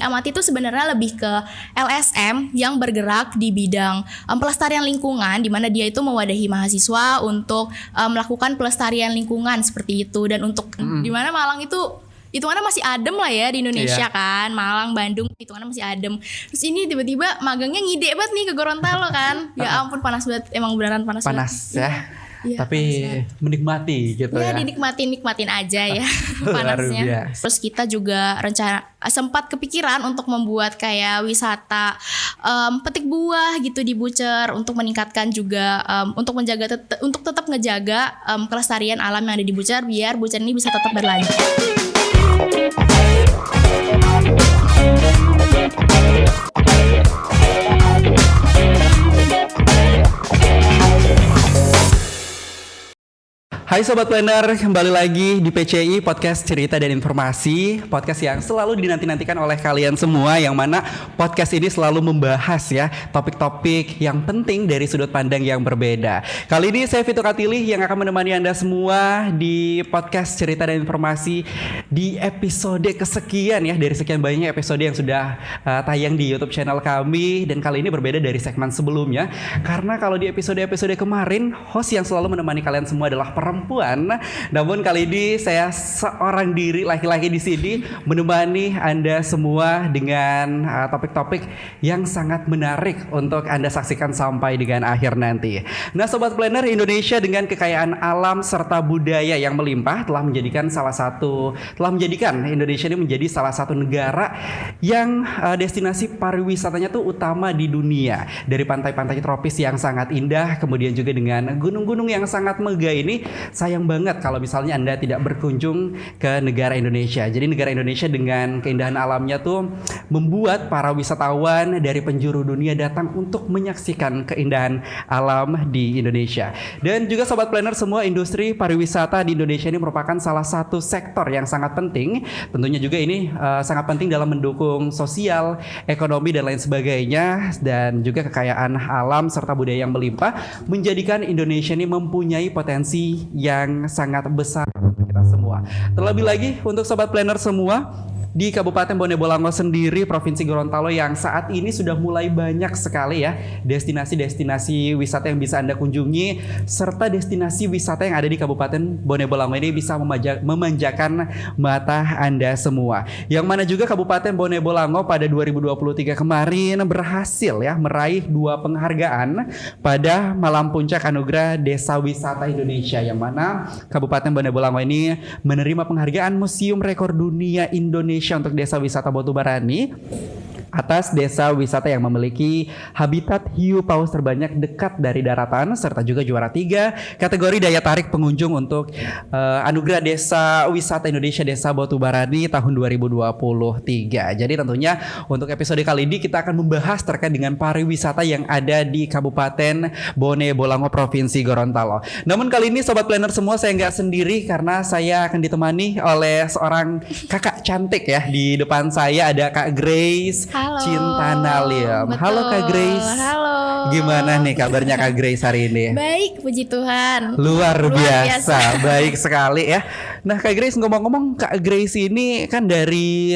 Amati itu sebenarnya lebih ke LSM yang bergerak di bidang pelestarian lingkungan, di mana dia itu mewadahi mahasiswa untuk melakukan pelestarian lingkungan seperti itu. Dan untuk di mana Malang itu hitungannya masih adem lah ya di Indonesia kan, Malang, Bandung hitungannya masih adem. Terus ini tiba-tiba magangnya ngide banget nih ke Gorontalo kan. Ya ampun panas banget, emang beneran panas banget. Ya. Ya, tapi menikmati gitu ya. Ya nikmatin aja ya panasnya. Terus kita juga sempat kepikiran untuk membuat kayak wisata petik buah gitu di Bucer untuk meningkatkan juga untuk tetap ngejaga kelestarian alam yang ada di Bucer biar Bucer ini bisa tetap berlanjut. Hai Sobat Planner, kembali lagi di PCI Podcast Cerita dan Informasi. Podcast yang selalu dinanti-nantikan oleh kalian semua, yang mana podcast ini selalu membahas ya topik-topik yang penting dari sudut pandang yang berbeda. Kali ini saya Vito Katilih yang akan menemani Anda semua di Podcast Cerita dan Informasi di episode kesekian ya, dari sekian banyak episode yang sudah tayang di YouTube channel kami. Dan kali ini berbeda dari segmen sebelumnya, karena kalau di episode-episode kemarin host yang selalu menemani kalian semua adalah perempuan. Namun kali ini saya seorang diri laki-laki di sini menemani Anda semua dengan topik-topik yang sangat menarik untuk Anda saksikan sampai dengan akhir nanti. Nah, Sobat Planner, Indonesia dengan kekayaan alam serta budaya yang melimpah telah menjadikan Indonesia ini menjadi salah satu negara yang destinasi pariwisatanya tuh utama di dunia. Dari pantai-pantai tropis yang sangat indah, kemudian juga dengan gunung-gunung yang sangat megah ini. Sayang banget kalau misalnya Anda tidak berkunjung ke negara Indonesia. Jadi negara Indonesia dengan keindahan alamnya tuh membuat para wisatawan dari penjuru dunia datang untuk menyaksikan keindahan alam di Indonesia. Dan juga Sobat Planner semua, industri pariwisata di Indonesia ini merupakan salah satu sektor yang sangat penting. Tentunya juga ini sangat penting dalam mendukung sosial, ekonomi dan lain sebagainya. Dan juga kekayaan alam serta budaya yang melimpah menjadikan Indonesia ini mempunyai potensi yang sangat besar untuk kita semua. Terlebih lagi untuk Sobat Planner semua, di Kabupaten Bone Bolango sendiri, Provinsi Gorontalo, yang saat ini sudah mulai banyak sekali ya destinasi-destinasi wisata yang bisa Anda kunjungi, serta destinasi wisata yang ada di Kabupaten Bone Bolango ini bisa memanjakan mata Anda semua. Yang mana juga Kabupaten Bone Bolango pada 2023 kemarin berhasil ya meraih 2 penghargaan pada Malam Puncak Anugerah Desa Wisata Indonesia, yang mana Kabupaten Bone Bolango ini menerima penghargaan Museum Rekor Dunia Indonesia untuk Desa Wisata Botubarani atas desa wisata yang memiliki habitat hiu paus terbanyak dekat dari daratan, serta juga juara 3 kategori daya tarik pengunjung untuk Anugerah Desa Wisata Indonesia Desa Botubarani tahun 2023. Jadi tentunya untuk episode kali ini kita akan membahas terkait dengan pariwisata yang ada di Kabupaten Bone Bolango, Provinsi Gorontalo. Namun kali ini Sobat Planner semua, saya nggak sendiri karena saya akan ditemani oleh seorang kakak cantik ya. Di depan saya ada Kak Grace. Halo, Cinta Nalim. betul. Halo Kak Grace. Halo. Gimana nih kabarnya Kak Grace hari ini? Baik, puji Tuhan. Luar biasa. Baik sekali ya. Nah Kak Grace, ngomong-ngomong, Kak Grace ini kan dari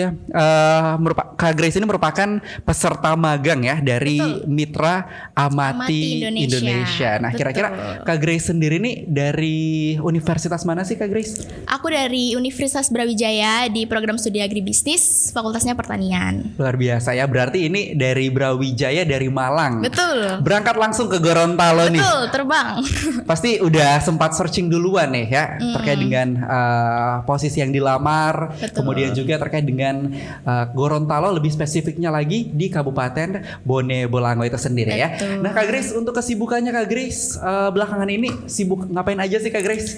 Kak Grace ini merupakan peserta magang ya dari Mitra Amati Indonesia. Nah kira-kira Kak Grace sendiri nih dari universitas mana sih Kak Grace? Aku dari Universitas Brawijaya di program studi agribisnis, fakultasnya pertanian. Luar biasa ya, berarti ini dari Brawijaya, dari Malang. Betul. Berangkat langsung ke Gorontalo nih. Betul, terbang. Pasti udah sempat searching duluan nih ya terkait dengan posisi yang dilamar. Betul. Kemudian juga terkait dengan Gorontalo, lebih spesifiknya lagi di Kabupaten Bone Bolango itu sendiri. Betul. Ya. Nah Kak Grace, untuk kesibukannya Kak Grace belakangan ini sibuk ngapain aja sih Kak Grace?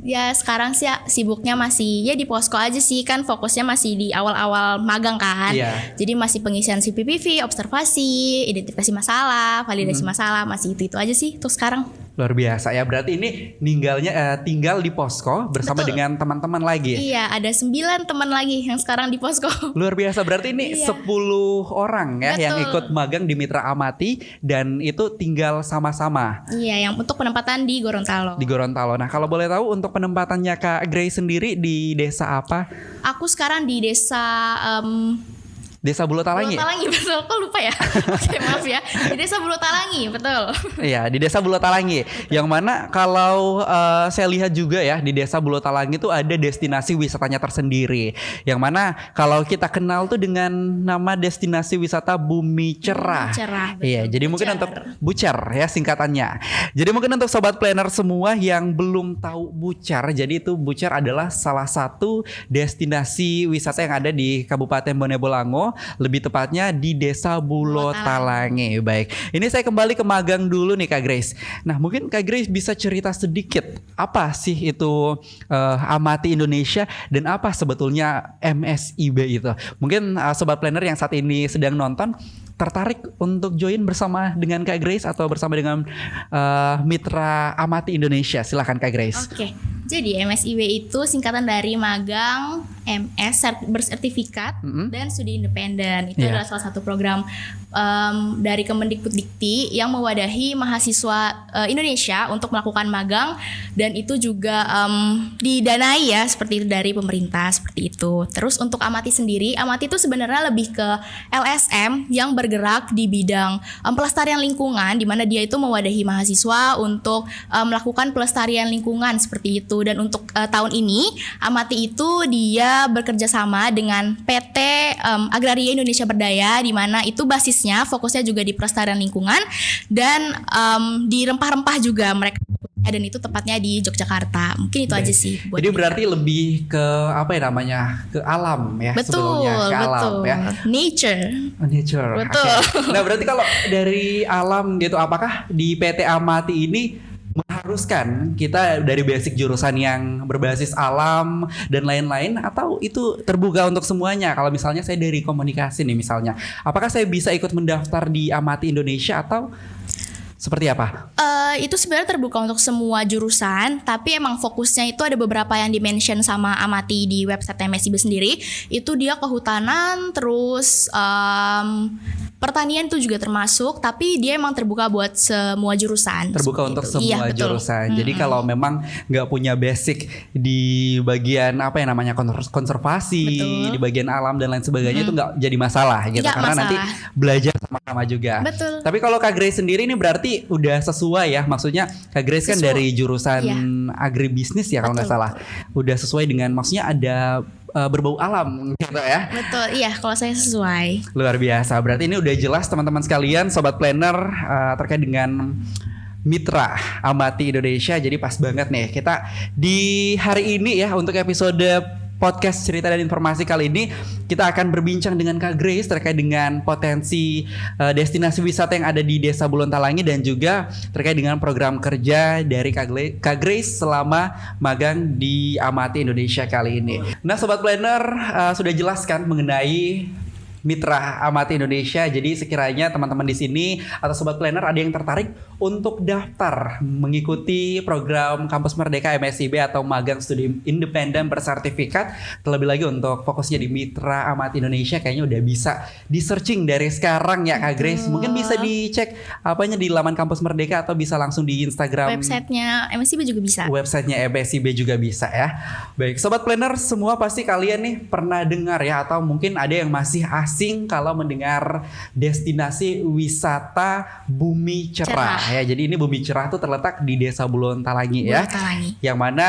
Ya sekarang sih sibuknya masih ya di posko aja sih, kan fokusnya masih di awal-awal magang kan. Iya. Jadi masih pengisian CPPV, observasi, identifikasi masalah, validasi masalah, masih itu aja sih tuh sekarang. Luar biasa ya. Berarti ini tinggal di posko bersama Betul. dengan teman-teman lagi. Iya, ada 9 teman lagi yang sekarang di posko. Luar biasa. Berarti ini Iya. 10 orang ya yang Betul. ikut magang di Mitra Amati dan itu tinggal sama-sama Iya, yang untuk penempatan di Gorontalo. di Gorontalo. Nah, kalau boleh tahu untuk penempatannya Kak Grace sendiri di desa apa? Aku sekarang di desa Desa Bulotalangi. Bulotalangi, betul. Kok lupa ya? Oke, maaf ya. Di desa Bulotalangi, betul. Iya, di Desa Bulotalangi. Yang mana kalau saya lihat juga ya di Desa Bulotalangi itu ada destinasi wisatanya tersendiri. Yang mana kalau kita kenal tuh dengan nama destinasi wisata Bumi Cerah. Bumi Cerah, betul. Iya, jadi mungkin Bucar. untuk Bucar ya singkatannya. Jadi mungkin untuk sobat planner semua yang belum tahu Bucar, jadi itu Bucar adalah salah satu destinasi wisata yang ada di Kabupaten Bone Bolango, lebih tepatnya di Desa Bulotalangi. Baik, ini saya kembali ke magang dulu nih Kak Grace. Nah, mungkin Kak Grace bisa cerita sedikit apa sih itu Amati Indonesia dan apa sebetulnya MSIB itu. Mungkin sobat planner yang saat ini sedang nonton tertarik untuk join bersama dengan Kak Grace atau bersama dengan Mitra Amati Indonesia. Silakan Kak Grace. Oke. Jadi MSIB itu singkatan dari magang, MS bersertifikat dan studi independen. Itu Iya. adalah salah satu program dari Kemendikbuddikti yang mewadahi mahasiswa Indonesia untuk melakukan magang, dan itu juga didanai ya seperti itu dari pemerintah seperti itu. Terus untuk Amati sendiri, Amati itu sebenarnya lebih ke LSM yang bergerak di bidang pelestarian lingkungan, di mana dia itu mewadahi mahasiswa untuk melakukan pelestarian lingkungan seperti itu. Dan untuk tahun ini Amati itu dia bekerja sama dengan PT Agraria Indonesia Berdaya, di mana itu basisnya fokusnya juga di pelestarian lingkungan dan di rempah-rempah juga mereka, dan itu tepatnya di Yogyakarta. Mungkin itu aja sih buat Jadi kita. berarti lebih ke apa ya namanya, ke alam ya Betul, sebetulnya, ke alam betul. ya. Nature. Nature. Betul. Oke. Nah, berarti kalau dari alam gitu, apakah di PT Amati ini mengharuskan kita dari basic jurusan yang berbasis alam dan lain-lain, atau itu terbuka untuk semuanya? Kalau misalnya saya dari komunikasi nih misalnya, apakah saya bisa ikut mendaftar di Amati Indonesia atau seperti apa? Itu sebenarnya terbuka untuk semua jurusan, tapi emang fokusnya itu ada beberapa yang dimention sama Amati di website MSIB sendiri. Itu dia kehutanan, terus pertanian itu juga termasuk, tapi dia emang terbuka buat semua jurusan. Terbuka seperti untuk itu. semua Iya, betul. jurusan. Jadi kalau memang nggak punya basic di bagian apa ya namanya konservasi, Betul. di bagian alam dan lain sebagainya, itu nggak jadi masalah gitu, Nggak karena nanti masalah. belajar sama-sama juga. Betul. Tapi kalau Kak Grace sendiri ini berarti udah sesuai ya, maksudnya Kak Grace kan Sesuai. dari jurusan Iya. agribisnis ya kalau nggak Betul, salah. Udah sesuai dengan, maksudnya ada berbau alam gitu ya. Betul, iya kalau saya sesuai. Luar biasa. Berarti ini udah jelas teman-teman sekalian, sobat planner, terkait dengan Mitra Amati Indonesia. Jadi pas banget nih kita di hari ini ya, untuk episode podcast cerita dan informasi kali ini kita akan berbincang dengan Kak Grace terkait dengan potensi destinasi wisata yang ada di Desa Bulotalangi dan juga terkait dengan program kerja dari Kak Grace selama magang di Amati Indonesia kali ini. Nah, sobat planner, sudah jelaskan mengenai Mitra Amati Indonesia. Jadi sekiranya teman-teman di sini atau sobat planner ada yang tertarik untuk daftar mengikuti program Kampus Merdeka MSIB atau magang studi independen bersertifikat, terlebih lagi untuk fokusnya di Mitra Amati Indonesia, kayaknya udah bisa di searching dari sekarang ya Kak Grace. Mungkin bisa dicek apanya di laman Kampus Merdeka atau bisa langsung di Instagram. Websitenya MSIB juga bisa. Websitenya MSIB juga bisa ya. Baik, sobat planner semua, pasti kalian nih pernah dengar ya, atau mungkin ada yang masih asing kalau mendengar destinasi wisata Bumi Cerah ya. Jadi ini Bumi Cerah tuh terletak di Desa Bulotalangi ya. Bulotalangi. Yang mana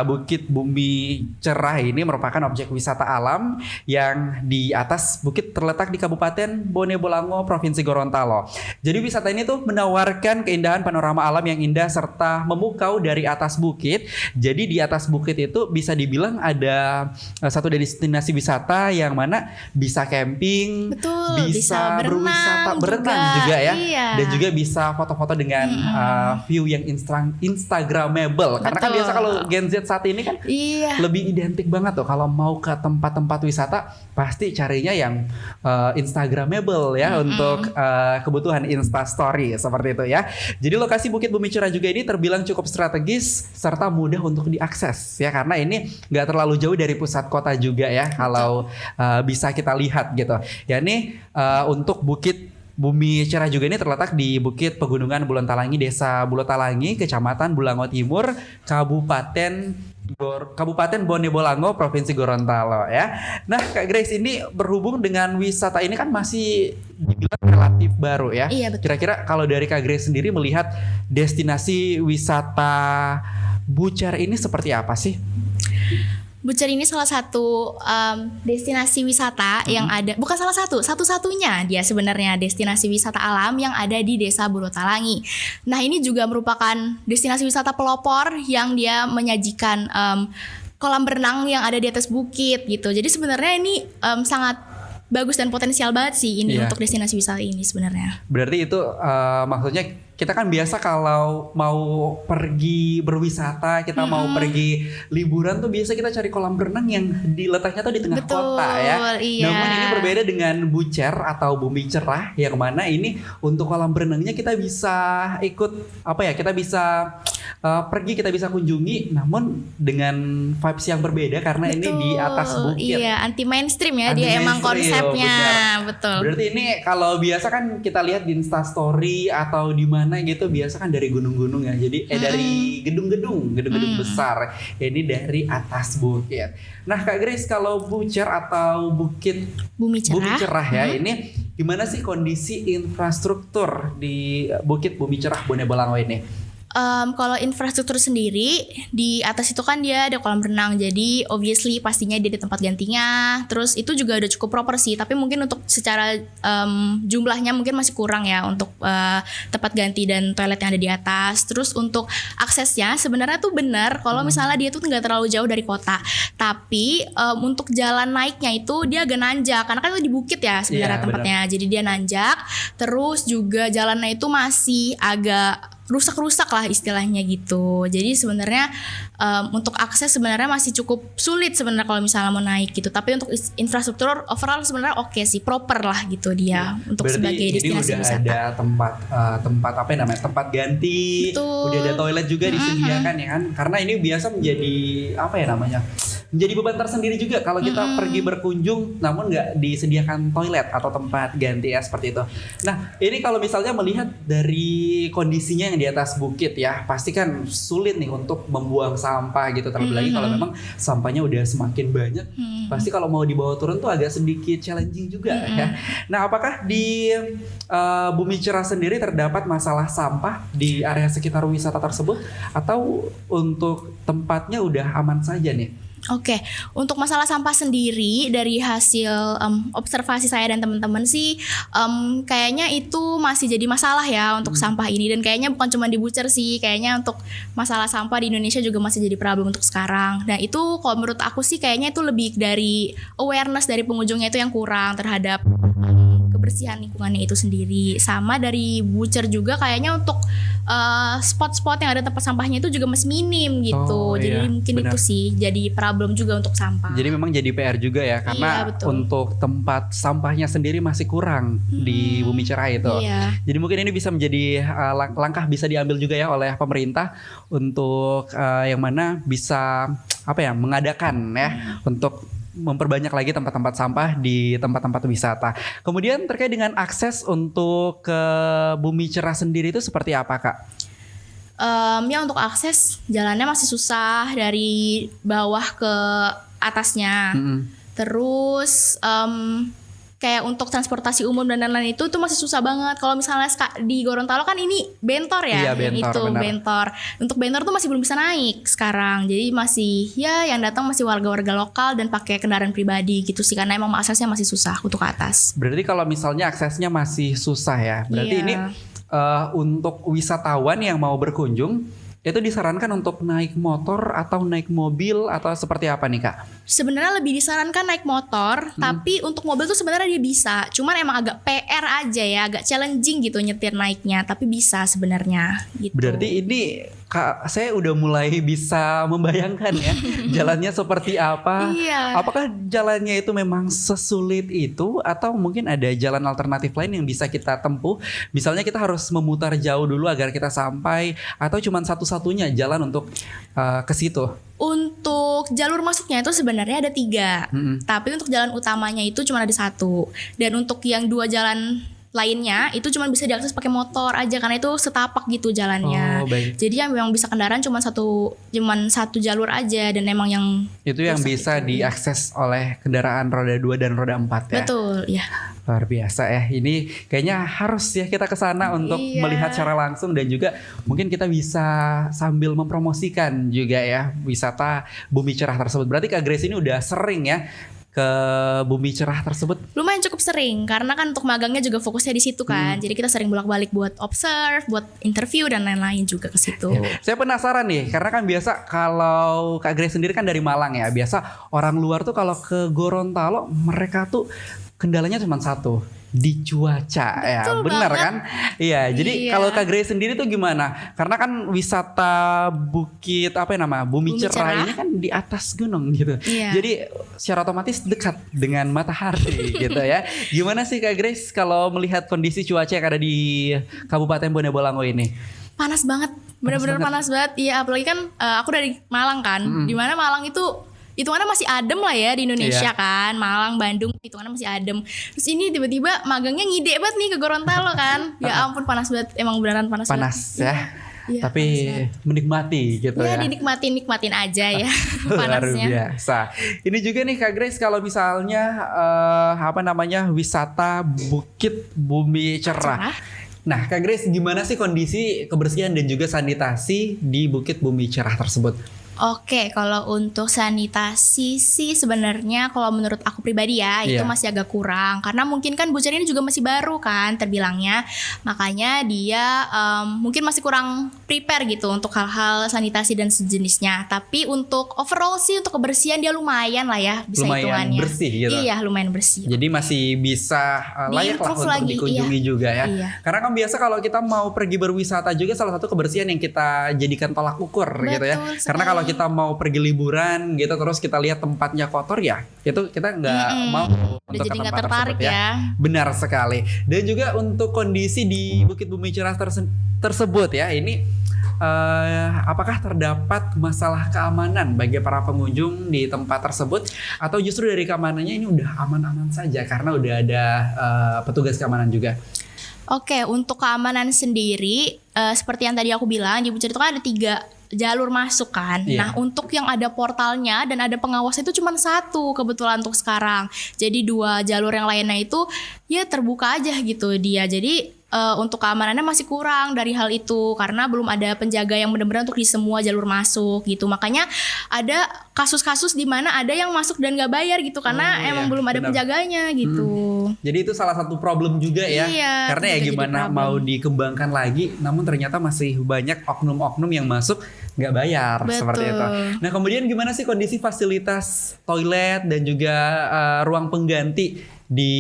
Bukit Bumi Cerah ini merupakan objek wisata alam yang di atas bukit terletak di Kabupaten Bone Bolango, Provinsi Gorontalo. Jadi wisata ini tuh menawarkan keindahan panorama alam yang indah serta memukau dari atas bukit. Jadi di atas bukit itu bisa dibilang ada satu destinasi wisata yang mana bisa camping, camping, Betul, bisa bisa berwisata, berenang juga, juga ya, iya. dan juga bisa foto-foto dengan view yang instagramable. Karena kan Betul. biasa kalau Gen Z saat ini kan Iya. lebih identik banget tuh kalau mau ke tempat-tempat wisata pasti carinya yang instagramable ya untuk kebutuhan Instastory seperti itu ya. Jadi lokasi Bukit Bumi Cerah juga ini terbilang cukup strategis serta mudah untuk diakses ya, karena ini nggak terlalu jauh dari pusat kota juga ya kalau bisa kita lihat gitu. Ya ini untuk Bukit Bumi Cerah juga ini terletak di Bukit Pegunungan Bulontalangi, Desa Bulontalangi, Kecamatan Bulango Timur, Kabupaten Bone Bolango, Provinsi Gorontalo ya. Nah, Kak Grace, ini berhubung dengan wisata ini kan masih dibilang relatif baru ya. Iya, betul. Kira-kira kalau dari Kak Grace sendiri melihat destinasi wisata Bucer ini seperti apa sih? Bucer ini salah satu destinasi wisata yang ada, bukan salah satu, satu-satunya dia sebenarnya destinasi wisata alam yang ada di Desa Bulontalangi. Nah, ini juga merupakan destinasi wisata pelopor yang dia menyajikan kolam berenang yang ada di atas bukit gitu. Jadi sebenarnya ini sangat bagus dan potensial banget sih ini untuk destinasi wisata ini sebenarnya. Berarti itu maksudnya kita kan biasa kalau mau pergi berwisata, kita mau pergi liburan tuh biasa kita cari kolam renang yang diletaknya tuh di tengah kota ya. Iya. Namun ini berbeda dengan Bucer atau Bumi Cerah yang mana ini untuk kolam renangnya kita bisa ikut apa ya? Kita bisa pergi, kita bisa kunjungi, namun dengan vibes yang berbeda karena ini di atas bukit. Iya, anti mainstream ya, Anti dia emang mainstream, konsepnya, benar. betul. Berarti ini kalau biasa kan kita lihat di Instastory atau di mana gitu biasa kan dari gunung-gunung ya. Jadi dari gedung-gedung besar. Ini dari atas bukit. Nah, Kak Grace, kalau Bucer atau Bukit Bumi Cerah ya, ini gimana sih kondisi infrastruktur di Bukit Bumi Cerah Bone Bolango ini? Kalau infrastruktur sendiri di atas itu kan dia ada kolam renang, jadi obviously pastinya dia ada tempat gantinya. Terus itu juga udah cukup proper sih, tapi mungkin untuk secara jumlahnya mungkin masih kurang ya untuk tempat ganti dan toilet yang ada di atas. Terus untuk aksesnya sebenarnya tuh benar kalau misalnya dia tuh nggak terlalu jauh dari kota, tapi untuk jalan naiknya itu dia agak nanjak karena kan itu di bukit ya sebenarnya tempatnya. Jadi dia nanjak, terus juga jalannya itu masih agak rusak-rusak lah istilahnya gitu. Jadi sebenarnya untuk akses sebenarnya masih cukup sulit sebenarnya kalau misalnya mau naik gitu. Tapi untuk infrastruktur overall sebenarnya oke sih, proper lah gitu dia untuk berarti sebagai destinasi udah wisata. ada tempat apa namanya, tempat ganti. Betul. Udah ada toilet juga disediakan ya kan? Karena ini biasa menjadi apa ya namanya? Menjadi beban tersendiri juga kalau kita pergi berkunjung namun nggak disediakan toilet atau tempat ganti ya, seperti itu. Nah, ini kalau misalnya melihat dari kondisinya yang di atas bukit ya, pasti kan sulit nih untuk membuang sampah gitu, terlebih lagi kalau memang sampahnya udah semakin banyak. Pasti kalau mau dibawa turun tuh agak sedikit challenging juga ya. Nah, apakah di Bumi Cerah sendiri terdapat masalah sampah di area sekitar wisata tersebut atau untuk tempatnya udah aman saja nih? Oke, untuk masalah sampah sendiri dari hasil observasi saya dan teman-teman sih kayaknya itu masih jadi masalah ya untuk sampah ini, dan kayaknya bukan cuma di Bucer sih, kayaknya untuk masalah sampah di Indonesia juga masih jadi problem untuk sekarang. Nah itu kalau menurut aku sih kayaknya itu lebih dari awareness dari pengunjungnya itu yang kurang terhadap kebersihan lingkungannya itu sendiri. Sama dari Bucer juga kayaknya untuk spot-spot yang ada tempat sampahnya itu juga masih minim gitu. Jadi mungkin benar. Itu sih jadi problem juga untuk sampah. Jadi memang jadi PR juga ya, karena untuk tempat sampahnya sendiri masih kurang di Bumi Cerah itu. Jadi mungkin ini bisa menjadi langkah bisa diambil juga ya oleh pemerintah untuk yang mana bisa apa ya, mengadakan ya untuk memperbanyak lagi tempat-tempat sampah di tempat-tempat wisata. Kemudian terkait dengan akses untuk ke Bumi Cerah sendiri itu seperti apa, Kak? Ya untuk akses jalannya masih susah dari bawah ke atasnya. Terus kayak untuk transportasi umum dan lain-lain itu masih susah banget. Kalau misalnya di Gorontalo kan ini bentor ya, bentor. Untuk bentor tuh masih belum bisa naik sekarang. Jadi masih ya yang datang masih warga-warga lokal dan pakai kendaraan pribadi gitu sih, karena emang aksesnya masih susah untuk ke atas. Berarti kalau misalnya aksesnya masih susah ya, berarti ini untuk wisatawan yang mau berkunjung Itu disarankan untuk naik motor atau naik mobil atau seperti apa nih Kak? Sebenarnya lebih disarankan naik motor, tapi untuk mobil tuh sebenarnya dia bisa. Cuman emang agak PR aja ya, agak challenging gitu nyetir naiknya, tapi bisa sebenarnya gitu. Berarti ini Kak, saya udah mulai bisa membayangkan ya jalannya seperti apa. Iya. Apakah jalannya itu memang sesulit itu atau mungkin ada jalan alternatif lain yang bisa kita tempuh? Misalnya kita harus memutar jauh dulu agar kita sampai atau cuma satu-satunya jalan untuk ke situ? Untuk jalur masuknya itu sebenarnya ada 3, tapi untuk jalan utamanya itu cuma ada 1. Dan untuk yang 2 jalan lainnya itu cuma bisa diakses pakai motor aja karena itu setapak gitu jalannya. Oh, baik. Jadi yang memang bisa kendaraan cuma satu jalur aja dan emang yang Itu yang rusak bisa itu. diakses oleh kendaraan roda 2 dan roda 4 ya. Betul, ya. Luar biasa ya. Ini kayaknya harus ya kita ke sana untuk Iya. melihat secara langsung dan juga mungkin kita bisa sambil mempromosikan juga ya wisata Bumi Cerah tersebut. Berarti Kak Grace ini udah sering ya ke Bumi Cerah tersebut. Lumayan cukup sering karena kan untuk magangnya juga fokusnya di situ kan. Jadi kita sering bolak-balik buat observe, buat interview dan lain-lain juga ke situ. Saya penasaran nih, karena kan biasa kalau Kak Grace sendiri kan dari Malang ya. Biasa orang luar tuh kalau ke Gorontalo mereka tuh kendalanya cuma satu, di cuaca. Ya, Betul benar banget. kan? Iya, jadi Iya. kalau Kak Grace sendiri tuh gimana? Karena kan wisata Bukit apa ya nama? Bumi Bumi Cerah Cerah. ini kan di atas gunung gitu. Iya. Jadi secara otomatis dekat dengan matahari gitu ya. Gimana sih Kak Grace kalau melihat kondisi cuaca yang ada di Kabupaten Bone Bolango ini? Panas banget, bener-bener panas banget. Iya, apalagi kan aku dari Malang kan, dimana Malang itu hitungannya masih adem lah ya di Indonesia Iya. kan. Malang, Bandung hitungannya masih adem. Terus ini tiba-tiba magangnya ngide banget nih ke Gorontalo kan. Ya ampun panas banget, emang beneran panas Panas banget. ya. Iya, Tapi panas menikmati gitu Ya ya. nikmatin aja ya Luar panasnya. biasa. Ini juga nih Kak Grace kalau misalnya wisata Bukit Bumi Cerah. Cerah. Nah, Kak Grace gimana sih kondisi kebersihan dan juga sanitasi di Bukit Bumi Cerah tersebut? Oke, kalau untuk sanitasi sih sebenarnya kalau menurut aku pribadi ya itu Iya. masih agak kurang karena mungkin kan Bucer ini juga masih baru kan terbilangnya, makanya dia mungkin masih kurang prepare gitu untuk hal-hal sanitasi dan sejenisnya. Tapi untuk overall sih untuk kebersihan dia lumayan lah ya bisa Lumayan hitungannya. bersih gitu. Iya lumayan bersih. Jadi masih bisa layak lah Di-improve untuk lagi, dikunjungi iya. juga ya. Iya. Karena kan biasa kalau kita mau pergi berwisata juga salah satu kebersihan yang kita jadikan tolak ukur gitu ya. Betul Karena sekali. kalau kita mau pergi liburan gitu terus kita lihat tempatnya kotor ya, itu kita nggak mau Udah untuk jadi ke nggak tempat tertarik tersebut ya. Benar sekali. Dan juga untuk kondisi di Bukit Bumi Cerah tersebut ya, ini apakah terdapat masalah keamanan bagi para pengunjung di tempat tersebut atau justru dari keamanannya ini udah aman-aman saja karena udah ada petugas keamanan juga? Oke, untuk keamanan sendiri seperti yang tadi aku bilang di Bucer itu kan ada 3 jalur masuk kan. Iya. Nah, untuk yang ada portalnya dan ada pengawas itu cuma 1 kebetulan untuk sekarang. Jadi 2 jalur yang lainnya itu ya terbuka aja gitu dia. Jadi untuk keamanannya masih kurang dari hal itu karena belum ada penjaga yang benar-benar untuk di semua jalur masuk gitu. Makanya ada kasus-kasus di mana ada yang masuk dan nggak bayar gitu karena Oh, emang iya, belum ada benar. penjaganya gitu. Jadi itu salah satu problem juga ya. Iya, Karena ya itu jadi gimana problem. mau dikembangkan lagi, namun ternyata masih banyak oknum-oknum yang masuk nggak bayar Betul. seperti itu. Nah kemudian gimana sih kondisi fasilitas toilet dan juga ruang pengganti di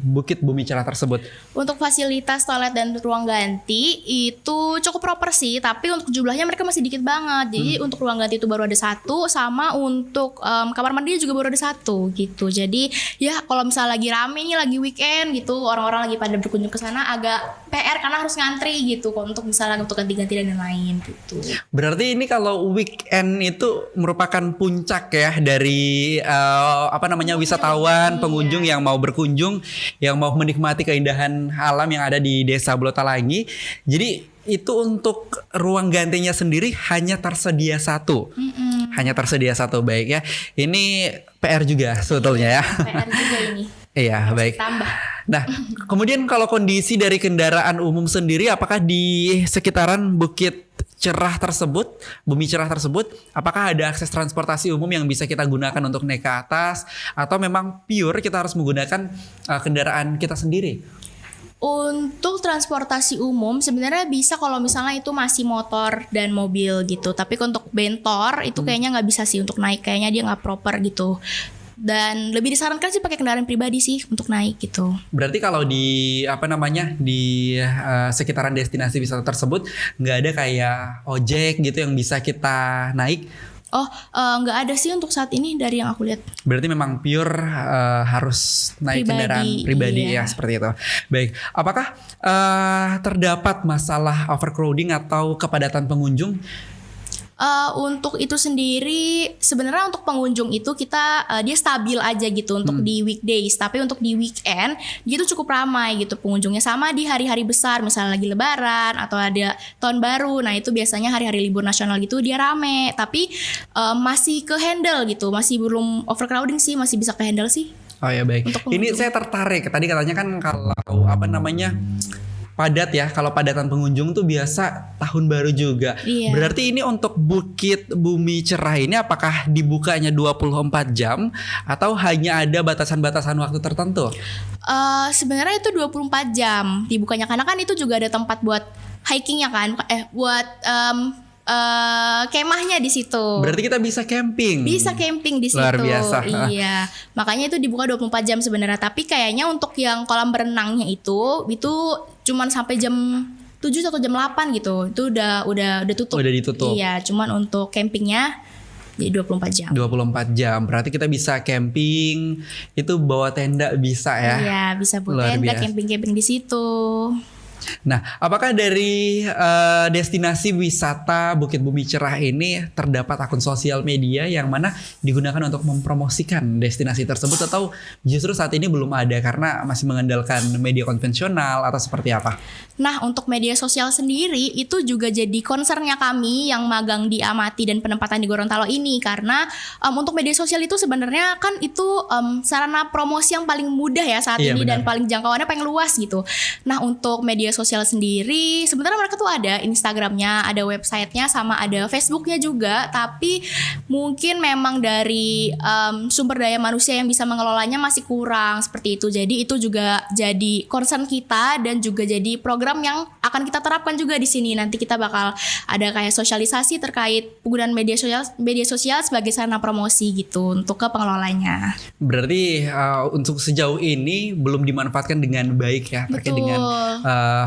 Bukit Bumi Cerah tersebut? Untuk fasilitas toilet dan ruang ganti itu cukup proper sih, tapi untuk jumlahnya mereka masih dikit banget. Jadi untuk ruang ganti itu baru ada 1, sama untuk kamar mandi juga baru ada 1 gitu. Jadi ya kalau misalnya lagi rame nih, lagi weekend gitu, orang-orang lagi pada berkunjung ke sana agak PR karena harus ngantri gitu untuk misalnya untuk ganti-ganti dan lain-lain gitu. Berarti ini kalau weekend itu merupakan puncak ya dari wisatawan, pengunjung yang mau berkunjung, yang mau menikmati keindahan alam yang ada di Desa Blotalangi. Jadi itu untuk ruang gantinya sendiri hanya tersedia 1. Hanya tersedia 1, baik ya. Ini PR juga sebetulnya ya. PR juga ini. Iya, baik. Tambah. Nah, kemudian kalau kondisi dari kendaraan umum sendiri, apakah di sekitaran Bukit Cerah tersebut, Bumi Cerah tersebut, apakah ada akses transportasi umum yang bisa kita gunakan untuk naik ke atas, atau memang pure kita harus menggunakan kendaraan kita sendiri? Untuk transportasi umum sebenarnya bisa kalau misalnya itu masih motor dan mobil gitu. Tapi untuk bentor itu kayaknya nggak bisa sih untuk naik, kayaknya dia nggak proper gitu. Dan lebih disarankan sih pakai kendaraan pribadi sih untuk naik gitu. Berarti kalau di sekitaran destinasi wisata tersebut nggak ada kayak ojek gitu yang bisa kita naik? Nggak ada sih untuk saat ini dari yang aku lihat. Berarti memang pure harus naik kendaraan pribadi iya. ya, seperti itu. Baik, apakah terdapat masalah overcrowding atau kepadatan pengunjung? Untuk itu sendiri sebenarnya untuk pengunjung itu kita dia stabil aja gitu untuk di weekdays, tapi untuk di weekend dia tuh cukup ramai gitu pengunjungnya, sama di hari-hari besar misalnya lagi lebaran atau ada tahun baru. Nah itu biasanya hari-hari libur nasional gitu dia rame, tapi masih ke handle gitu, masih belum overcrowding sih, masih bisa ke handle sih. Oh ya baik. Ini saya tertarik. Tadi katanya kan kalau padat ya. Kalau padatan pengunjung tuh biasa tahun baru juga. Iya. Berarti ini untuk Bukit Bumi Cerah ini apakah dibukanya 24 jam atau hanya ada batasan-batasan waktu tertentu? Sebenarnya itu 24 jam dibukanya, karena kan itu juga ada tempat buat hikingnya kan, buat kemahnya di situ. Berarti kita bisa camping. Bisa camping di situ. Luar biasa. Iya. Makanya itu dibuka 24 jam sebenarnya, tapi kayaknya untuk yang kolam berenangnya itu cuman sampai jam 7 atau jam 8 gitu. Itu udah tutup. Udah ditutup. Iya, cuman untuk campingnya jadi 24 jam. 24 jam. Berarti kita bisa camping, itu bawa tenda bisa ya. Iya, bisa buat Luar tenda, biasa. camping-camping di situ. Nah, apakah dari destinasi wisata Bukit Bumi Cerah ini terdapat akun sosial media yang mana digunakan untuk mempromosikan destinasi tersebut, atau justru saat ini belum ada karena masih mengandalkan media konvensional atau seperti apa? Nah, untuk media sosial sendiri itu juga jadi concernnya kami yang magang di Amati dan penempatan di Gorontalo ini, karena untuk media sosial itu sebenarnya kan itu sarana promosi yang paling mudah ya saat Iya, ini, benar. dan paling jangkauannya paling luas gitu. Nah, untuk media sosial sendiri sebenarnya mereka tuh ada Instagramnya, ada websitenya, sama ada Facebooknya juga, tapi mungkin memang dari sumber daya manusia yang bisa mengelolanya masih kurang seperti itu. Jadi itu juga jadi concern kita dan juga jadi program yang akan kita terapkan juga di sini. Nanti kita bakal ada kayak sosialisasi terkait penggunaan media sosial sebagai sarana promosi gitu untuk ke pengelolanya. Berarti untuk sejauh ini belum dimanfaatkan dengan baik ya terkait Betul. dengan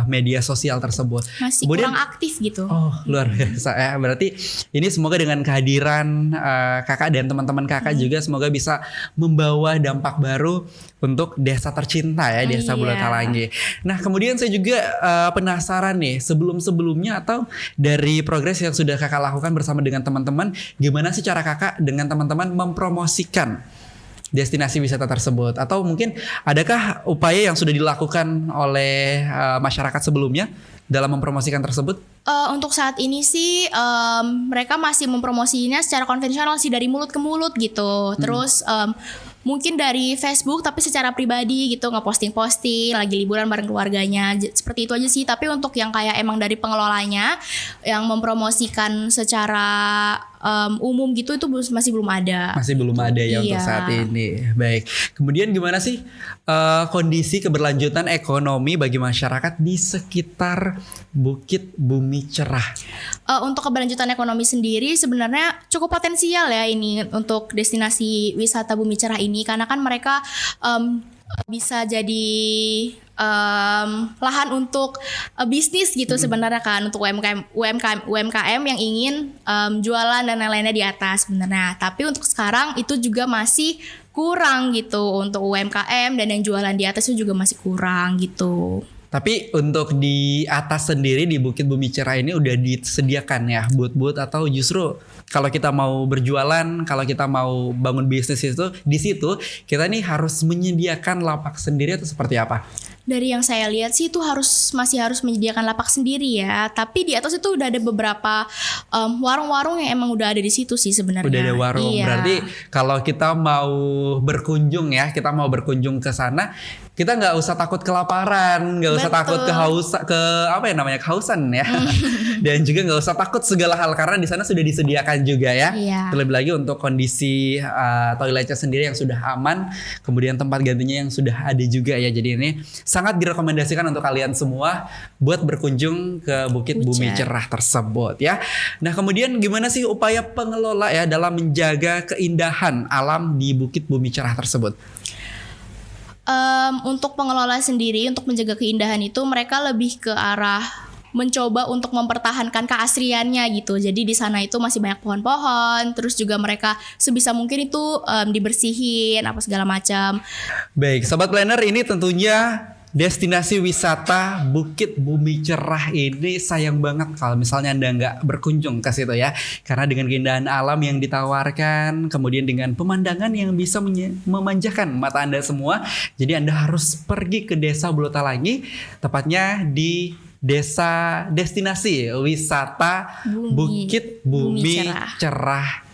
media sosial tersebut. Masih Kemudian, kurang aktif gitu. oh, luar biasa ya. Berarti ini semoga dengan kehadiran kakak dan teman-teman kakak juga semoga bisa membawa dampak baru untuk desa tercinta ya, Desa Iya. Bulatalangi. Nah, kemudian saya juga penasaran nih, sebelum-sebelumnya atau dari progres yang sudah kakak lakukan bersama dengan teman-teman, gimana sih cara kakak dengan teman-teman mempromosikan destinasi wisata tersebut, atau mungkin adakah upaya yang sudah dilakukan oleh masyarakat sebelumnya dalam mempromosikan tersebut? Untuk saat ini sih mereka masih mempromosinya secara konvensional sih, dari mulut ke mulut gitu. Terus mungkin dari Facebook tapi secara pribadi gitu, ngeposting-posting lagi liburan bareng keluarganya, seperti itu aja sih. Tapi untuk yang kayak emang dari pengelolanya yang mempromosikan secara umum gitu, itu masih belum ada. Masih belum ada ya untuk Iya. saat ini. Baik. Kemudian gimana sih kondisi keberlanjutan ekonomi bagi masyarakat di sekitar Bukit Bumi Cerah? Untuk keberlanjutan ekonomi sendiri sebenarnya cukup potensial ya ini untuk destinasi wisata Bumi Cerah ini, karena kan mereka bisa jadi lahan untuk bisnis gitu sebenarnya kan, untuk UMKM yang ingin jualan dan lain-lainnya di atas sebenarnya. Tapi untuk sekarang itu juga masih kurang gitu, untuk UMKM dan yang jualan di atas itu juga masih kurang gitu. Tapi untuk di atas sendiri di Bukit Bumi Cerah ini udah disediakan ya booth-booth, atau justru kalau kita mau berjualan, kalau kita mau bangun bisnis itu di situ kita nih harus menyediakan lapak sendiri atau seperti apa? Dari yang saya lihat sih itu masih harus menyediakan lapak sendiri ya. Tapi di atas itu udah ada beberapa warung-warung yang emang udah ada di situ sih sebenarnya. Udah ada warung. Iya. Berarti kalau kita mau berkunjung ya, kita mau berkunjung ke sana, kita nggak usah takut kelaparan, nggak usah takut kehausan ya, dan juga nggak usah takut segala hal karena di sana sudah disediakan juga ya. Iya. Terlebih lagi untuk kondisi toiletnya sendiri yang sudah aman, kemudian tempat gantinya yang sudah ada juga ya. Jadi ini sangat direkomendasikan untuk kalian semua buat berkunjung ke Bukit Bumi Cerah tersebut ya. Nah kemudian gimana sih upaya pengelola ya dalam menjaga keindahan alam di Bukit Bumi Cerah tersebut? Untuk pengelola sendiri untuk menjaga keindahan itu mereka lebih ke arah mencoba untuk mempertahankan keasriannya gitu. Jadi di sana itu masih banyak pohon-pohon, terus juga mereka sebisa mungkin itu dibersihin apa segala macam. Baik, Sobat Planner, ini tentunya destinasi wisata Bukit Bumi Cerah ini sayang banget kalau misalnya Anda nggak berkunjung ke situ ya. Karena dengan keindahan alam yang ditawarkan, kemudian dengan pemandangan yang bisa memanjakan mata Anda semua. Jadi Anda harus pergi ke Desa Bulutalangi, tepatnya di destinasi wisata Bukit Bumi Cerah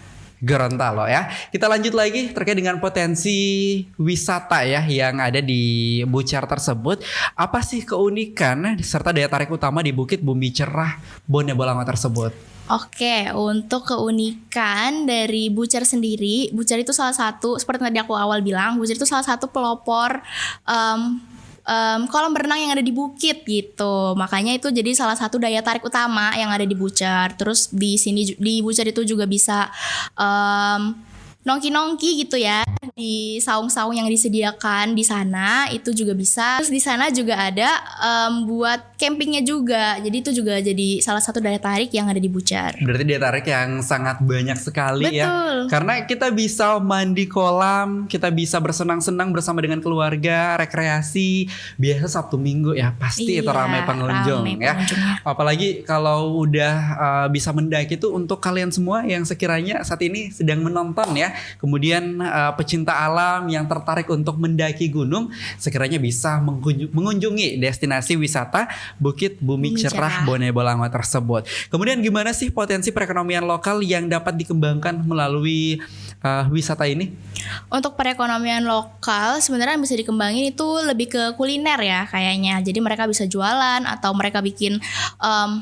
Gorontalo ya. Kita lanjut lagi terkait dengan potensi wisata ya yang ada di Bucer tersebut. Apa sih keunikan serta daya tarik utama di Bukit Bumi Cerah Bonebolangwa tersebut? Oke, untuk keunikan dari Bucer sendiri, Bucer itu salah satu, seperti tadi aku awal bilang, Bucer itu salah satu pelopor kolam berenang yang ada di bukit gitu. Makanya itu jadi salah satu daya tarik utama yang ada di Bucer. Terus di sini di Bucer itu juga bisa nongki-nongki gitu ya di saung-saung yang disediakan di sana itu juga bisa. Terus di sana juga ada buat campingnya juga. Jadi itu juga jadi salah satu daya tarik yang ada di Bucer. Berarti daya tarik yang sangat banyak sekali. Betul. Ya. Karena kita bisa mandi kolam, kita bisa bersenang-senang bersama dengan keluarga, rekreasi. Biasa Sabtu Minggu ya pasti itu ramai pengunjung ya. Apalagi kalau udah bisa mendaki itu untuk kalian semua yang sekiranya saat ini sedang menonton ya. Kemudian pecinta alam yang tertarik untuk mendaki gunung sekiranya bisa mengunjungi destinasi wisata Bukit Bumi Cerah Bonebolangwa tersebut. Kemudian gimana sih potensi perekonomian lokal yang dapat dikembangkan melalui wisata ini? Untuk perekonomian lokal sebenarnya yang bisa dikembangin itu lebih ke kuliner ya kayaknya. Jadi mereka bisa jualan atau mereka bikin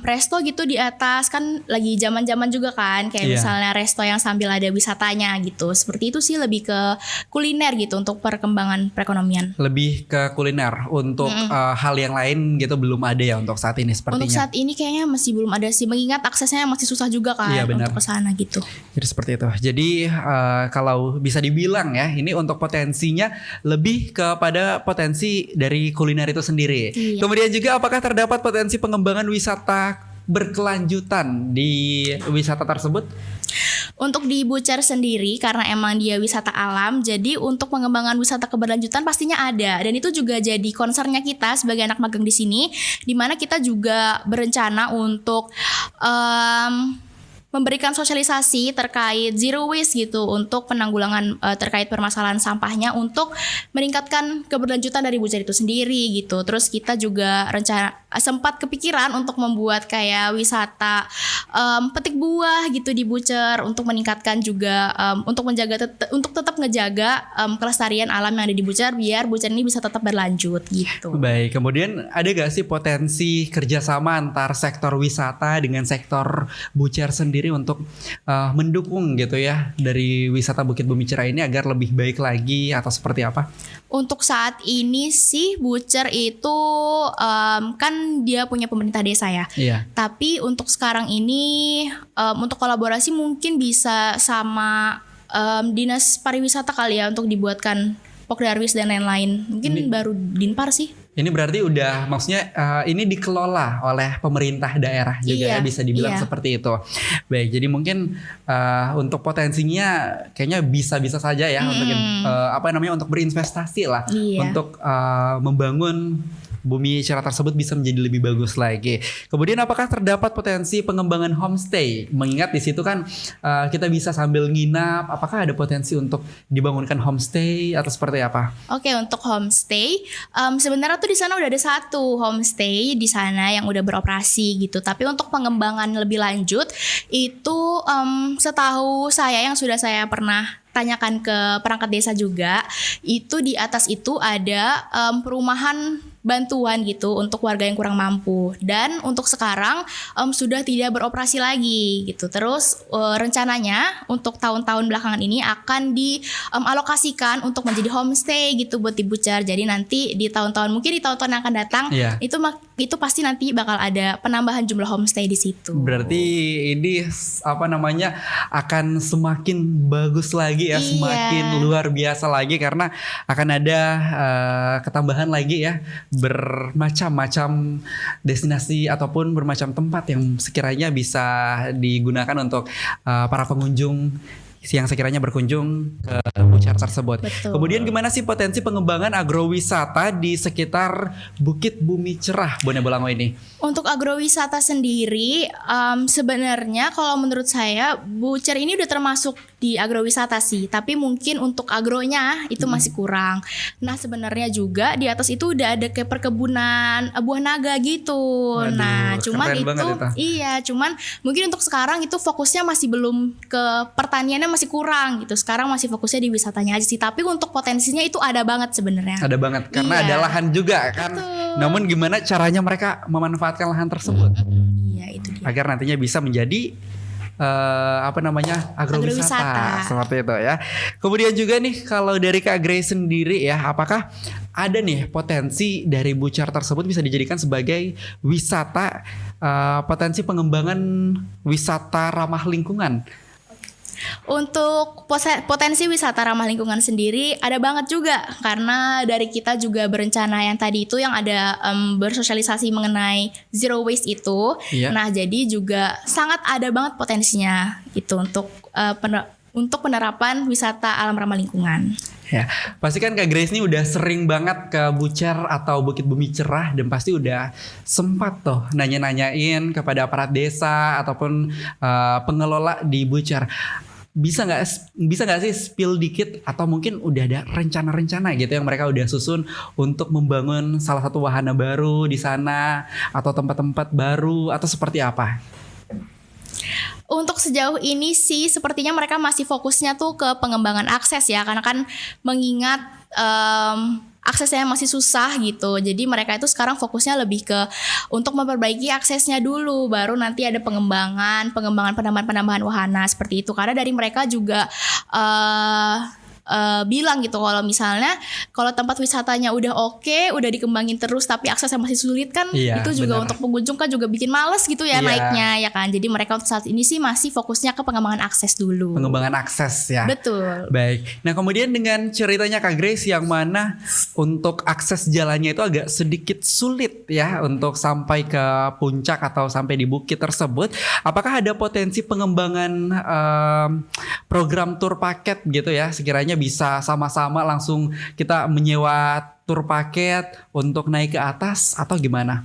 resto gitu di atas, kan lagi zaman-zaman juga kan kayak misalnya resto yang sambil ada wisatanya gitu. Seperti itu sih, lebih ke kuliner gitu untuk perkembangan perekonomian. Lebih ke kuliner. Untuk hal yang lain gitu belum ada ya untuk saat ini sepertinya. Untuk saat ini kayaknya masih belum ada sih, mengingat aksesnya masih susah juga kan untuk ke sana gitu. Jadi seperti itu. Jadi kalau bisa dibilang ya, ini untuk potensinya lebih kepada potensi dari kuliner itu sendiri. Iya. Kemudian juga apakah terdapat potensi pengembangan wisata berkelanjutan di wisata tersebut? Untuk di Bucer sendiri karena emang dia wisata alam, jadi untuk pengembangan wisata keberlanjutan pastinya ada, dan itu juga jadi concernnya kita sebagai anak magang di sini, di mana kita juga berencana untuk memberikan sosialisasi terkait zero waste gitu untuk penanggulangan terkait permasalahan sampahnya untuk meningkatkan keberlanjutan dari Bucer itu sendiri gitu. Terus kita juga sempat kepikiran untuk membuat kayak wisata petik buah gitu di Bucer untuk meningkatkan juga untuk menjaga untuk tetap ngejaga kelestarian alam yang ada di Bucer biar Bucer ini bisa tetap berlanjut gitu. Baik, kemudian ada gak sih potensi kerjasama antar sektor wisata dengan sektor Bucer sendiri untuk mendukung gitu ya dari wisata Bukit Bumi Cerah ini agar lebih baik lagi atau seperti apa? Untuk saat ini sih Bucer itu kan dia punya pemerintah desa ya. Iya. Tapi untuk sekarang ini untuk kolaborasi mungkin bisa sama dinas pariwisata kali ya untuk dibuatkan Pokdarwis dan lain-lain. Mungkin baru Dinpar sih. Ini berarti udah maksudnya ini dikelola oleh pemerintah daerah juga ya, bisa dibilang seperti itu. Baik, jadi mungkin untuk potensinya kayaknya bisa-bisa saja ya untuk berinvestasi lah untuk membangun Bumi Cerah tersebut bisa menjadi lebih bagus lagi. Kemudian apakah terdapat potensi pengembangan homestay? Mengingat di situ kan kita bisa sambil nginap. Apakah ada potensi untuk dibangunkan homestay atau seperti apa? Oke, untuk homestay sebenarnya tuh di sana udah ada satu homestay di sana yang udah beroperasi gitu. Tapi untuk pengembangan lebih lanjut itu setahu saya yang sudah saya pernah tanyakan ke perangkat desa juga, itu di atas itu ada perumahan bantuan gitu untuk warga yang kurang mampu, dan untuk sekarang sudah tidak beroperasi lagi gitu. Terus rencananya untuk tahun-tahun belakangan ini akan dialokasikan untuk menjadi homestay gitu buat di Bucar. Jadi nanti di tahun-tahun yang akan datang itu pasti nanti bakal ada penambahan jumlah homestay di situ. Berarti ini akan semakin bagus lagi ya, semakin luar biasa lagi karena akan ada ketambahan lagi ya, bermacam-macam destinasi ataupun bermacam tempat yang sekiranya bisa digunakan untuk para pengunjung yang sekiranya berkunjung ke Bucar tersebut. Betul. Kemudian gimana sih potensi pengembangan agrowisata di sekitar Bukit Bumi Cerah Bone Bolango ini? Untuk agrowisata sendiri sebenarnya kalau menurut saya Bucar ini udah termasuk di agrowisata sih, tapi mungkin untuk agronya itu masih kurang. Nah sebenarnya juga di atas itu udah ada kayak perkebunan buah naga gitu. Waduh, nah cuman itu cuman mungkin untuk sekarang itu fokusnya masih belum ke pertaniannya, masih kurang gitu. Sekarang masih fokusnya di wisatanya aja sih, tapi untuk potensinya itu ada banget sebenarnya. Ada banget karena ada lahan juga kan. Betul. Namun gimana caranya mereka memanfaatkan lahan tersebut? Iya itu dia. Agar nantinya bisa menjadi agrowisata seperti itu ya. Kemudian juga nih kalau dari Kak Grace sendiri ya, apakah ada nih potensi dari Bucar tersebut bisa dijadikan sebagai wisata, potensi pengembangan wisata ramah lingkungan? Untuk potensi wisata ramah lingkungan sendiri ada banget juga, karena dari kita juga berencana yang tadi itu yang ada bersosialisasi mengenai zero waste itu. Nah jadi juga sangat ada banget potensinya gitu untuk penerapan wisata alam ramah lingkungan. Ya, pasti kan Kak Grace ini udah sering banget ke Bucar atau Bukit Bumi Cerah dan pasti udah sempat tuh nanya-nanyain kepada aparat desa ataupun pengelola di Bucar. Bisa nggak sih spill dikit atau mungkin udah ada rencana-rencana gitu yang mereka udah susun untuk membangun salah satu wahana baru di sana atau tempat-tempat baru atau seperti apa? Untuk sejauh ini sih sepertinya mereka masih fokusnya tuh ke pengembangan akses ya, karena kan mengingat aksesnya masih susah gitu. Jadi mereka itu sekarang fokusnya lebih ke untuk memperbaiki aksesnya dulu, baru nanti ada pengembangan penambahan wahana seperti itu. Karena dari mereka juga bilang gitu kalau misalnya kalau tempat wisatanya udah oke, udah dikembangin terus tapi aksesnya masih sulit kan, itu juga untuk pengunjung kan juga bikin males gitu ya naiknya ya kan. Jadi mereka untuk saat ini sih masih fokusnya ke pengembangan akses dulu. Pengembangan akses ya. Betul. Baik. Nah kemudian dengan ceritanya Kak Grace yang mana untuk akses jalannya itu agak sedikit sulit ya untuk sampai ke puncak atau sampai di bukit tersebut. Apakah ada potensi pengembangan program tour paket gitu ya, sekiranya bisa sama-sama langsung kita menyewa tur paket untuk naik ke atas atau gimana?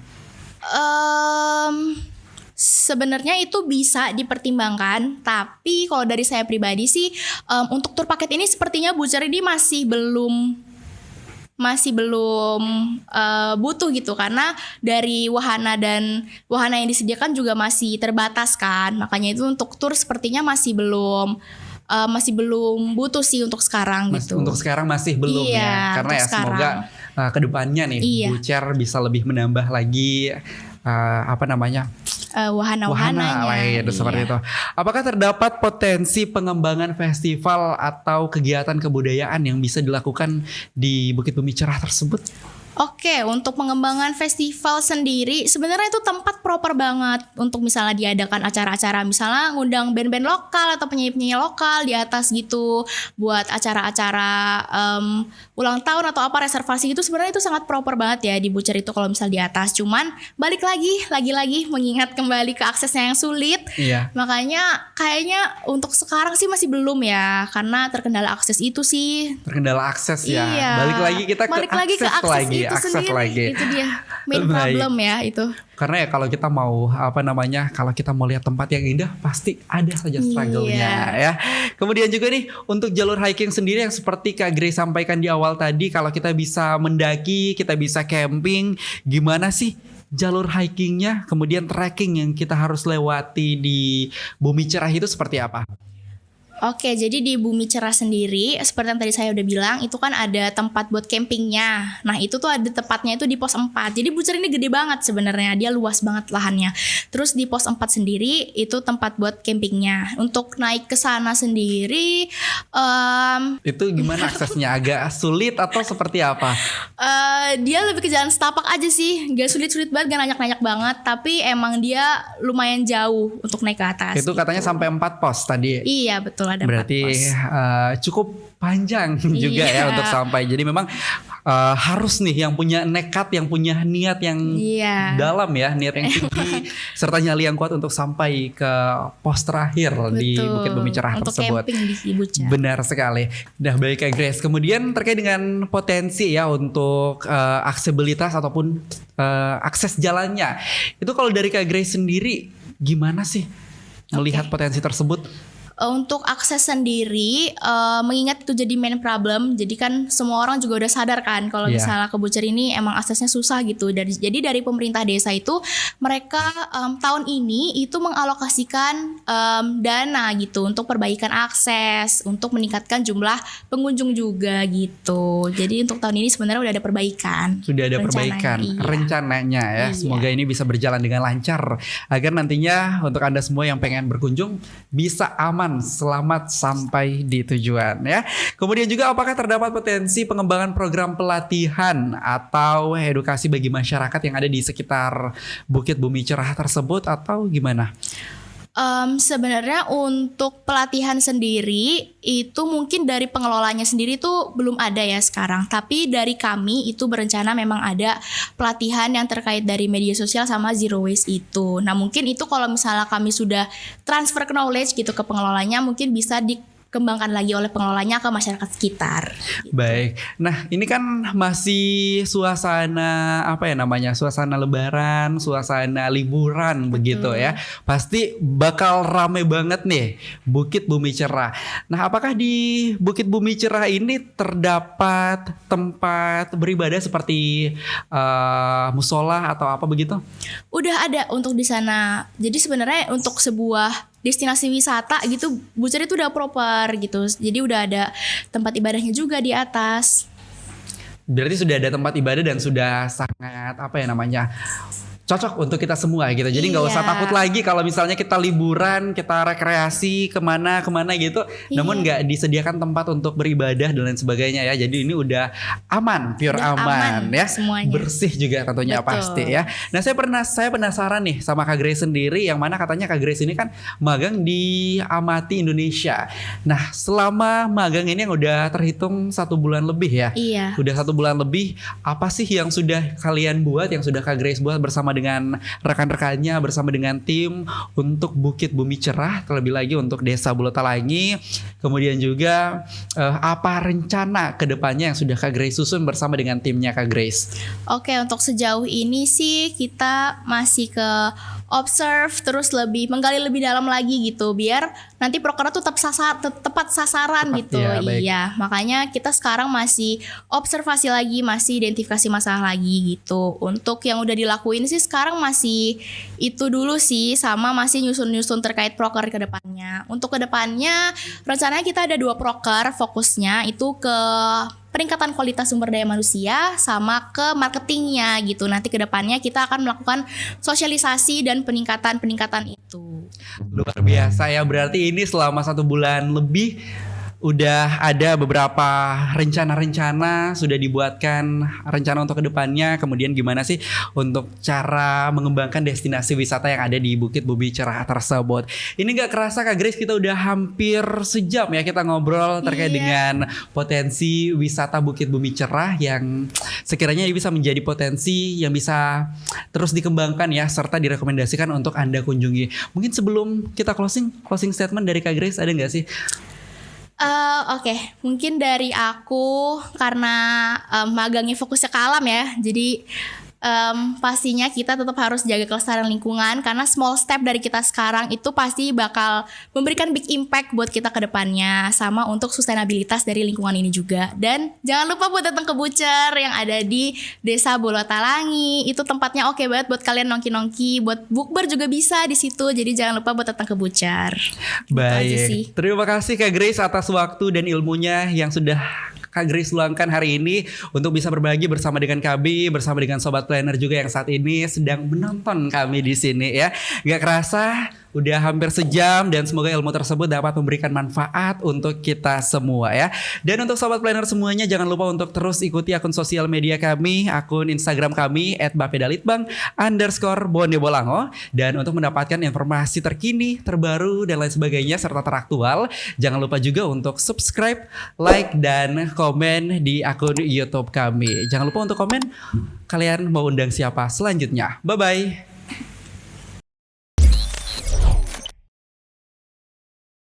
Sebenarnya itu bisa dipertimbangkan, tapi kalau dari saya pribadi sih untuk tur paket ini sepertinya Bucar ini masih belum butuh gitu, karena dari wahana yang disediakan juga masih terbatas kan. Makanya itu untuk tur sepertinya masih belum butuh sih untuk sekarang gitu. Untuk sekarang masih belum ya. Karena ya sekarang, semoga kedepannya nih Bucar bisa lebih menambah lagi wahana-wahananya lain seperti itu. Apakah terdapat potensi pengembangan festival atau kegiatan kebudayaan yang bisa dilakukan di Bukit Bumi Cerah tersebut? Oke, untuk pengembangan festival sendiri sebenarnya itu tempat proper banget untuk misalnya diadakan acara-acara, misalnya ngundang band-band lokal atau penyanyi-penyanyi lokal di atas gitu buat acara-acara ulang tahun atau apa reservasi gitu. Sebenarnya itu sangat proper banget ya di Bucar itu kalau misal di atas. Cuman balik lagi mengingat kembali ke aksesnya yang sulit. Makanya kayaknya untuk sekarang sih masih belum ya, karena terkendala akses itu sih. Terkendala akses ya. Balik lagi kita ke akses lagi. Itu dia main problem ya itu. Karena ya kalau kita mau kalau kita mau lihat tempat yang indah pasti ada saja struggle-nya ya. Kemudian juga nih untuk jalur hiking sendiri yang seperti Kak Grace sampaikan di awal tadi, kalau kita bisa mendaki, kita bisa camping, gimana sih jalur hikingnya, kemudian trekking yang kita harus lewati di Bumi Cerah itu seperti apa? Oke, jadi di Bumi Cerah sendiri, seperti yang tadi saya udah bilang, itu kan ada tempat buat campingnya. Nah, itu tuh ada tempatnya itu di pos 4. Jadi Bucer ini gede banget sebenarnya, dia luas banget lahannya. Terus di pos 4 sendiri, itu tempat buat campingnya. Untuk naik ke sana sendiri, Itu gimana aksesnya? Agak sulit atau seperti apa? dia lebih ke jalan setapak aja sih. Gak sulit-sulit banget, gak nanyak-nanyak banget. Tapi emang dia lumayan jauh untuk naik ke atas. Itu katanya sampai 4 pos tadi. Iya, betul, ada 4 Berarti pos. cukup panjang juga ya Iya. untuk sampai. Jadi memang harus nih yang punya nekat, yang punya niat yang Iya. dalam ya, niat yang tinggi serta nyali yang kuat untuk sampai ke pos terakhir di Betul. Bukit Bumi Cerah Untuk tersebut. camping di Bucer. Benar sekali. Nah, baik Kak Grace. Kemudian terkait dengan potensi ya untuk aksesibilitas ataupun akses jalannya. Itu kalau dari Kak Grace sendiri gimana sih melihat potensi tersebut? Untuk akses sendiri, mengingat itu jadi main problem, jadi kan semua orang juga udah sadar kan kalau Iya. misalnya ke Bucer ini emang aksesnya susah gitu. Jadi dari pemerintah desa itu mereka tahun ini itu mengalokasikan dana gitu untuk perbaikan akses, untuk meningkatkan jumlah pengunjung juga gitu. Jadi untuk tahun ini sebenarnya udah ada perbaikan. Sudah ada Rencananya, perbaikan iya. rencananya ya. Iya. Semoga ini bisa berjalan dengan lancar agar nantinya untuk Anda semua yang pengen berkunjung bisa aman, selamat sampai di tujuan ya. Kemudian juga apakah terdapat potensi pengembangan program pelatihan atau edukasi bagi masyarakat yang ada di sekitar Bukit Bumi Cerah tersebut atau gimana? Sebenarnya untuk pelatihan sendiri itu mungkin dari pengelolanya sendiri tuh belum ada ya sekarang. Tapi dari kami itu berencana memang ada pelatihan yang terkait dari media sosial sama zero waste itu. Nah mungkin itu kalau misalnya kami sudah transfer knowledge gitu ke pengelolanya, mungkin bisa dikembangkan lagi oleh pengelolanya ke masyarakat sekitar. Baik. Nah, ini kan masih suasana apa ya namanya? Suasana lebaran, suasana liburan begitu ya. Pasti bakal rame banget nih Bukit Bumi Cerah. Nah, apakah di Bukit Bumi Cerah ini terdapat tempat beribadah seperti musola atau apa begitu? Udah ada untuk di sana. Jadi sebenarnya untuk sebuah destinasi wisata gitu, Bucer itu udah proper gitu. Jadi udah ada tempat ibadahnya juga di atas. Berarti sudah ada tempat ibadah dan sudah sangat apa ya namanya? Cocok untuk kita semua gitu. Jadi nggak usah Iya. takut lagi kalau misalnya kita liburan, kita rekreasi kemana gitu. Namun nggak disediakan tempat untuk beribadah dan lain sebagainya ya. Jadi ini udah aman, pure Udah aman aman ya. semuanya. Bersih juga tentunya Betul. pasti ya. Nah saya penasaran nih sama Kak Grace sendiri, yang mana katanya Kak Grace ini kan magang di Amati Indonesia. Nah selama magang ini yang udah terhitung 1 bulan lebih ya. Iya. Udah 1 bulan lebih, apa sih yang sudah kalian buat, yang sudah Kak Grace buat bersama dengan rekan-rekannya, bersama dengan tim untuk Bukit Bumi Cerah, terlebih lagi untuk Desa Bulotalangi. Kemudian juga apa rencana ke depannya yang sudah Kak Grace susun bersama dengan timnya Kak Grace? Oke, untuk sejauh ini sih kita masih ke observe, terus lebih menggali lebih dalam lagi gitu, biar nanti prokernya tuh tepat sasaran Tepat, gitu. ya, baik. Iya, makanya kita sekarang masih observasi lagi, masih identifikasi masalah lagi gitu. Untuk yang udah dilakuin sih sekarang masih itu dulu sih, sama masih nyusun-nyusun terkait proker ke depannya. Untuk ke depannya rencananya kita ada 2 proker, fokusnya itu ke peningkatan kualitas sumber daya manusia sama ke marketingnya gitu. Nanti ke depannya kita akan melakukan sosialisasi dan peningkatan itu. Luar biasa ya, berarti ini selama 1 bulan lebih udah ada beberapa rencana-rencana, sudah dibuatkan rencana untuk kedepannya. Kemudian gimana sih untuk cara mengembangkan destinasi wisata yang ada di Bukit Bumi Cerah tersebut. Ini gak kerasa Kak Grace, kita udah hampir sejam ya kita ngobrol terkait Iya. dengan potensi wisata Bukit Bumi Cerah yang sekiranya bisa menjadi potensi yang bisa terus dikembangkan ya, serta direkomendasikan untuk Anda kunjungi. Mungkin sebelum kita closing statement dari Kak Grace ada gak sih? Oke, mungkin dari aku karena magangnya fokusnya ke alam ya. Jadi pastinya kita tetap harus jaga kelestarian lingkungan karena small step dari kita sekarang itu pasti bakal memberikan big impact buat kita ke depannya, sama untuk sustainabilitas dari lingkungan ini juga. Dan jangan lupa buat datang ke Bucer yang ada di Desa Bolotalangi. Itu tempatnya oke banget buat kalian nongki-nongki, buat bukber juga bisa di situ. Jadi jangan lupa buat datang ke Bucer. Gitu aja sih. Baik, terima kasih Kak Grace atas waktu dan ilmunya yang sudah Kak Grace luangkan hari ini untuk bisa berbagi bersama dengan kami, bersama dengan Sobat Planner juga yang saat ini sedang menonton kami di sini ya. Gak kerasa udah hampir sejam dan semoga ilmu tersebut dapat memberikan manfaat untuk kita semua ya. Dan untuk Sobat Planner semuanya jangan lupa untuk terus ikuti akun sosial media kami, akun Instagram kami @bapedalitbang_Bondebolango. Dan untuk mendapatkan informasi terkini, terbaru dan lain sebagainya serta teraktual, jangan lupa juga untuk subscribe, like dan komen di akun YouTube kami. Jangan lupa untuk komen kalian mau undang siapa selanjutnya. Bye bye.